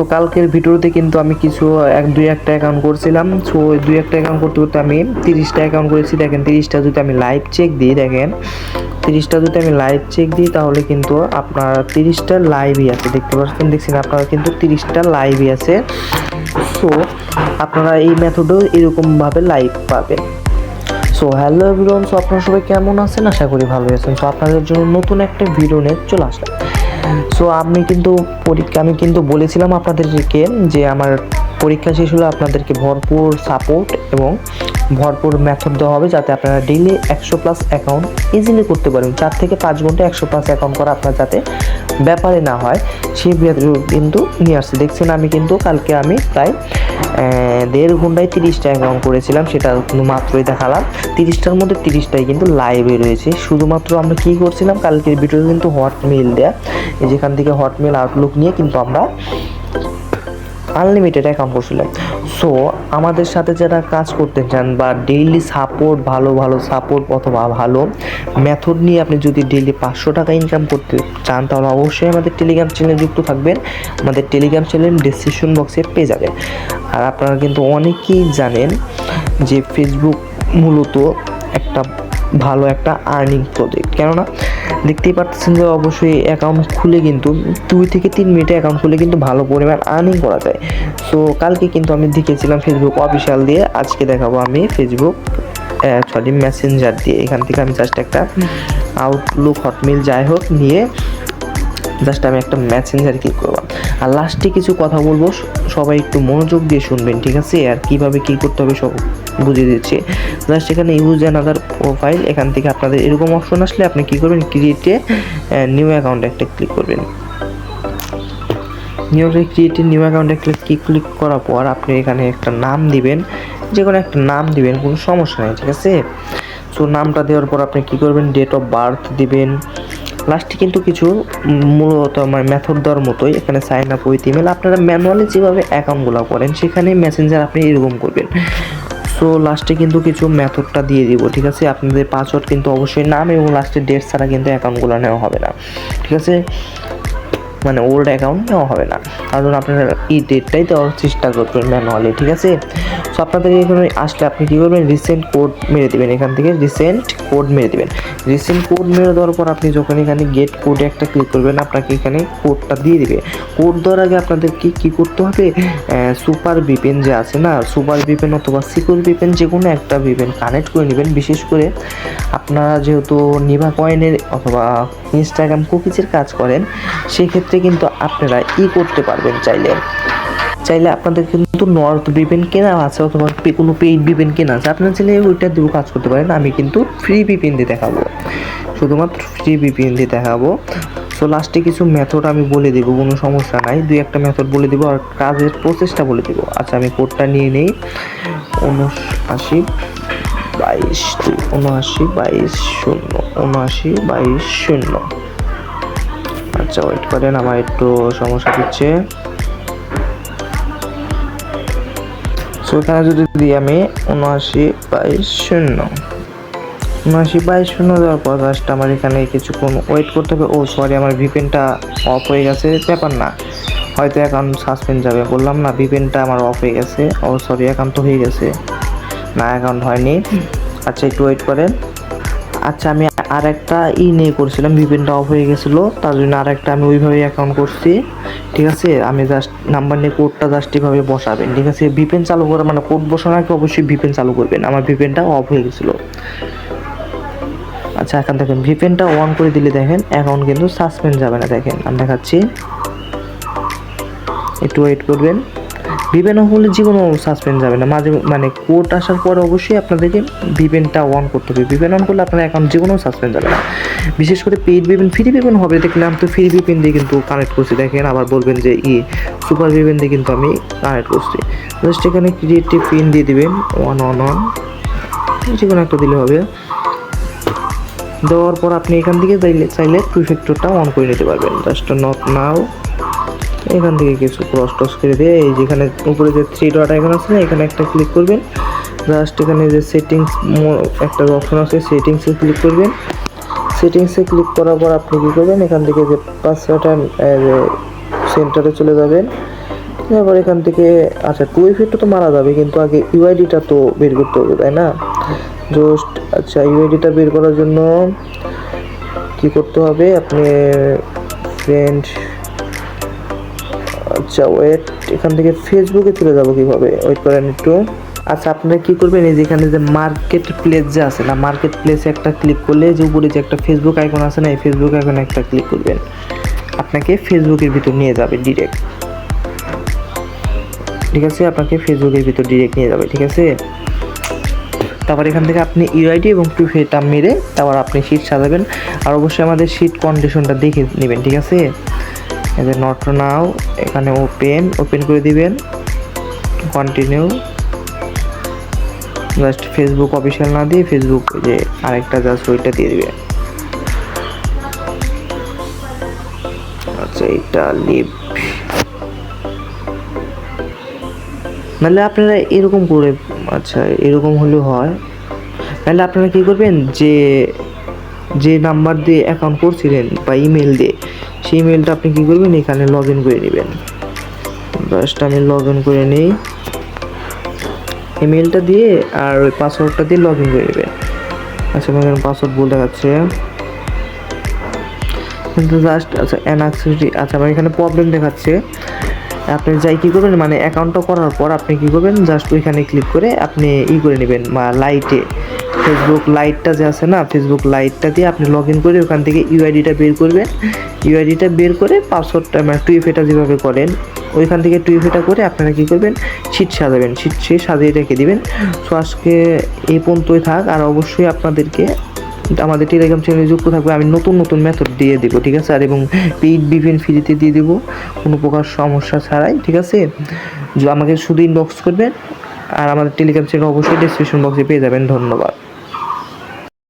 তো কালকের ভিডিওতে কিন্তু আমি কিছু দুই একটা অ্যাকাউন্ট করছিলাম। সো ওই দুই একটা অ্যাকাউন্ট করতে করতে আমি 30টা অ্যাকাউন্ট করেছি। দেখেন 30টা যদি আমি লাইভ চেক দিই, দেখেন 30টা যদি আমি লাইভ চেক দিই তাহলে কিন্তু আপনার 30টা লাইভই আছে, দেখতে পাচ্ছেন, দেখছেন আপনারা কিন্তু 30টা লাইভই আছে। সো আপনারা এই মেথডেও এরকমভাবে লাইভ পাবেন। সো হ্যালো এভরিওয়ান, সো আপনারা সবাই কেমন আছেন? আশা করি ভালো আছেন। সো আপনাদের জন্য নতুন একটা ভিডিও নিয়ে চলে আসলাম। সো আমি কিন্তু বলেছিলাম আপনাদেরকে যে আমার পরীক্ষা শেষ হলে আপনাদেরকে ভরপুর সাপোর্ট এবং ভরপুর মেথড দেওয়া হবে, যাতে আপনারা ডেইলি 100+ অ্যাকাউন্ট ইজিলি করতে পারেন। 4 থেকে 5 ঘন্টা 100+ অ্যাকাউন্ট করা আপনার যাতে ব্যাপারে না হয়, সেই ভিডিও কিন্তু নিয়ে আসছে। দেখছেন আমি কিন্তু কালকে আমি প্রায় 1.5 ঘন্টায় 30টা অ্যাকাউন্ট করেছিলাম, সেটা মাত্রই দেখালাম। 30টার মধ্যে 30টাই কিন্তু লাইভে রয়েছে। শুধুমাত্র আমরা কী করছিলাম, কালকের ভিডিও কিন্তু হটমেইল দেয়া, যেখান থেকে হটমেইল আউটলুক নিয়ে কিন্তু আমরা আনলিমিটেড অ্যাকাউন্ট করছিলাম। সো আমাদের সাথে যারা কাজ করতে চান বা ডেইলি সাপোর্ট, ভালো সাপোর্ট অথবা ভালো মেথড নিয়ে আপনি যদি ডেইলি 500 টাকা ইনকাম করতে চান, তাহলে অবশ্যই আমাদের টেলিগ্রাম চ্যানেলে যুক্ত থাকবেন। আমাদের টেলিগ্রাম চ্যানেল ডিসক্রিপশন বক্সে পেয়ে যাবেন। আর আপনারা কিন্তু অনেকেই জানেন যে ফেসবুক মূলত একটা ভালো একটা আর্নিং প্রজেক্ট, কেননা দেখতেই পাচ্ছেন যে অবশ্যই অ্যাকাউন্ট খুলে কিন্তু 2 থেকে 3 মিনিটে অ্যাকাউন্ট খুলে কিন্তু ভালো পরিমাণ আর্নিং করা যায়। সো কালকে কিন্তু আমি দেখিয়েছিলাম ফেসবুক অফিসিয়াল দিয়ে, আজকে দেখাবো আমি ফেসবুক মেসেঞ্জার দিয়ে। এখান থেকে আমি জাস্ট একটা আউটলুক হটমেইল যাই হোক নিয়ে জাস্ট আমি একটা মেসেঞ্জার ক্লিক করবো। আর লাস্টে কিছু কথা বলবো, সবাই একটু মনোযোগ দিয়ে শুনবেন, ঠিক আছে? আর কীভাবে কী করতে হবে সব বুঝিয়ে দিচ্ছি। জাস্ট এখানে ইউজ অ্যানাদার প্রোফাইল, এখান থেকে আপনাদের এরকম অপশন আসলে আপনি কী করবেন, ক্রিয়েটে নিউ অ্যাকাউন্ট একটা ক্লিক করবেন। ক্রিয়েটে নিউ অ্যাকাউন্টে ক্লিক করার পর আপনি এখানে একটা নাম দিবেন, যে কোনো একটা নাম দিবেন, কোনো সমস্যা নেই, ঠিক আছে? সো নামটা দেওয়ার পর আপনি কী করবেন, ডেট অফ বার্থ দিবেন। লাস্টে কিন্তু কিছু মূলত আমার মেথড দেওয়ার মতোই এখানে সাইন আপ উইথ ইমেল। আপনারা ম্যানুয়ালি যেভাবে অ্যাকাউন্টগুলো করেন সেখানে মেসেঞ্জার আপনি এরকম করবেন। সো লাস্টে কিন্তু কিছু মেথডটা দিয়ে দিব, ঠিক আছে? আপনাদের পাসওয়ার্ড কিন্তু অবশ্যই নাম এবং লাস্টে ডেট ছাড়া কিন্তু অ্যাকাউন্টগুলো নেওয়া হবে না, ঠিক আছে? মানে ওল্ড অ্যাকাউন্ট নেওয়া হবে না, কারণ আপনারা এই ডেটটাই দেওয়ার চেষ্টা করবেন ম্যানুয়ালি, ঠিক আছে? সো আপনাদের এখানে আসলে আপনি কী করবেন, রিসেন্ট কোড মেরে দেবেন। এখান থেকে রিসেন্ট কোড মেরে দেবেন। রিসেন্ট কোড মেরে দেওয়ার পর আপনি যখন এখানে গেট কোডে একটা ক্লিক করবেন, আপনাকে এখানে কোডটা দিয়ে দেবে। কোড দেওয়ার আগে আপনাদেরকে কী করতে হবে, সুপার ভিপিএন যে আছে না, সুপার ভিপিএন অথবা সিকিউর ভিপিএন যে কোনো একটা ভিপিএন কানেক্ট করে নেবেন। বিশেষ করে আপনারা যেহেতু নিভা কয়েনের অথবা ইনস্টাগ্রাম কুকিজের কাজ করেন, সেক্ষেত্রে কিন্তু আপনারা করতে পারবেন, চাইলে আপনাদের কিন্তু নর্থ ভিপিএন কেনা আছে অথবা কোনো পেইড ভিপিএন কেনা আছে, আপনারা চাইলে ওইটা দিয়েও কাজ করতে পারেন। আমি কিন্তু ফ্রি ভিপিএন দিয়ে দেখাবো, শুধুমাত্র ফ্রি ভিপিএন দিয়ে দেখাবো। সো লাস্টে কিছু মেথড আমি বলে দেবো, কোনো সমস্যা নাই, 2-1টা মেথড বলে দেবো আর কাজের প্রসেসটা বলে দেবো। আচ্ছা আমি কোডটা নিয়ে নেই, 7922 আচ্ছা ওয়েট করেন, আমার একটু সমস্যা দিচ্ছে। সো এখানে যদি দিই আমি 7922 দেওয়ার পর জাস্ট আমার এখানে কিছুক্ষণ ওয়েট করতে হবে। ও সরি, আমার ভিপিএনটা অফ হয়ে গেছে, ব্যাপার না, হয়তো অ্যাকাউন্ট সাসপেন্ড যাবে, বললাম না ভিপিএনটা আমার অফ হয়ে গেছে। ও সরি, অ্যাকাউন্ট তো হয়ে গেছে না, অ্যাকাউন্ট হয়নি। আচ্ছা একটু ওয়েট করেন। আচ্ছা আমি আর একটা নিয়ে করছিলাম, ভিপিএনটা অফ হয়ে গেছিলো, তার জন্য আর একটা আমি ওইভাবেই অ্যাকাউন্ট করছি, ঠিক আছে? আমি জাস্ট নাম্বার নিয়ে কোডটা জাস্ট এভাবে বসাবেন, ঠিক আছে? ভিপিএন চালু করা মানে কোড বসানোর আগে অবশ্যই ভিপিএন চালু করবেন। আমার ভিপিএনটা অফ হয়ে গেছিলো। আচ্ছা এখন দেখেন ভিপিএনটা অন করে দিলে দেখেন অ্যাকাউন্ট কিন্তু সাসপেন্ড যাবে না। দেখেন আমি দেখাচ্ছি, একটু ওয়েট করবেন। ভিপিএন অফ হলে যে কোনো সাসপেন্ড যাবে না, মানে কোড আসার পরে অবশ্যই আপনাদেরকে ভিপিএনটা অন করতে হবে। ভিপিএন অন করলে আপনার অ্যাকাউন্ট যে কোনো সাসপেন্ড যাবে না। বিশেষ করে পেইড ভিপিএন, ফ্রি ভিপিএন হবে, দেখলে আমি তো ফ্রি ভিপিএন দিয়ে কিন্তু কানেক্ট করছি। দেখেন আবার বলবেন যে সুপার ভিপিএন দিয়ে কিন্তু আমি কানেক্ট করছি। জাস্ট এখানে ক্রিয়েটিভ পিন দিয়ে দিবেন 111, যে কোনো একটা দিলে হবে। দেওয়ার পর আপনি এখান থেকে চাইলে টু ফ্যাক্টরটা অন করে নিতে পারবেন। জাস্ট নট নাও, এখান থেকে কিছু ক্রস করে দিয়ে এই যেখানে উপরে যে 3 ডট আইকন আছে না, এখানে একটা ক্লিক করবেন। জাস্ট এখানে যে সেটিংস একটা অপশন আছে, সেটিংসে ক্লিক করবেন। সেটিংসে ক্লিক করার পর আপনি কী করবেন, এখান থেকে যে পাসওয়ার্ডটা সেন্টারে চলে যাবেন। এবার এখান থেকে আচ্ছা টু ইফেক্টটা তো মারা যাবে, কিন্তু আগে ইউআইডিটা তো বের করতে হবে, তাই না? জাস্ট আচ্ছা ইউআইডিটা বের করার জন্য কি করতে হবে, আপনি ফ্রেন্ড আচ্ছা ওয়েট, এখান থেকে ফেসবুকে চলে যাব কিভাবে, ওয়েট করেন একটু। আচ্ছা আপনারা কি করবেন, এই যে এখানে যে মার্কেট প্লেস যে আছে না, মার্কেট প্লেসে একটা ক্লিক করলে যে উপরে যে একটা ফেসবুক আইকন আছে না, এই ফেসবুক আইকনে একটা ক্লিক করবেন, আপনাকে ফেসবুকের ভিতর নিয়ে যাবে ডিরেক্ট। ঠিক আছে, আপনাকে ফেসবুকের ভিতর ডিরেক্ট নিয়ে যাবে। ঠিক আছে, তারপর এখান থেকে আপনি ইউআইডি এবং টুফেটা মেরে তারপর আপনি শীট সাজাবেন। আর অবশ্যই আমাদের শীট কন্ডিশনটা দেখে নেবেন। ঠিক আছে, এই যে নট নাও, এখানে ওপেন করে দিবেন, কন্টিনিউ। জাস্ট ফেসবুক অফিসিয়াল না দিয়ে ফেসবুক যে আরেকটা জাস্ট ওইটা দিয়ে দিবেন। আচ্ছা এটা লিভ, নাহলে আপনারা এরকম করে, আচ্ছা এরকম হলেও হয়। তাহলে আপনারা কী করবেন, যে নাম্বার দিয়ে অ্যাকাউন্ট করছিলেন বা ইমেল দিয়ে, সেই ইমেলটা আপনি কী করবেন, এখানে লগ ইন করে নেবেন। জাস্ট আমি লগ ইন করে নিই ইমেলটা দিয়ে, আর ওই পাসওয়ার্ডটা দিয়ে লগ ইন করে নেবেন। আচ্ছা আমার এখানে পাসওয়ার্ড ভুল দেখাচ্ছে, কিন্তু জাস্ট আচ্ছা অ্যানাক্সিটি, আচ্ছা আমার এখানে প্রবলেম দেখাচ্ছে। আপনি যাই কী করবেন, মানে অ্যাকাউন্টটা করার পর আপনি কী করবেন, জাস্ট ওইখানে ক্লিক করে আপনি করে নেবেন, বা লাইটে ফেসবুক লাইটটা যে আছে না, ফেসবুক লাইটটা দিয়ে আপনি লগ ইন করে ওখান থেকে ইউআইডিটা বের করবেন। ইউআইডিটা বের করে পাসওয়ার্ডটা মানে টুইফেটা যেভাবে করেন ওইখান থেকে টুইফেটা করে আপনারা কী করবেন, শীট সাজাবেন, শীট সে সাজিয়ে রেখে দিবেন। সো আজকে এই পর্যন্তই থাক, আর অবশ্যই আপনাদেরকে আমাদের টেলিগ্রাম চ্যানেলে যুক্ত থাকবে, আমি নতুন নতুন মেথড দিয়ে দেবো। ঠিক আছে, আর এবং পেইড ভিপিএন ফ্রিতে দিয়ে দেবো কোনো প্রকার সমস্যা ছাড়াই। ঠিক আছে, আমাকে শুধু ইনবক্স করবেন, আর আমাদের টেলিগ্রাম চ্যানেল অবশ্যই ডেসক্রিপশন বক্সে পেয়ে যাবেন। ধন্যবাদ।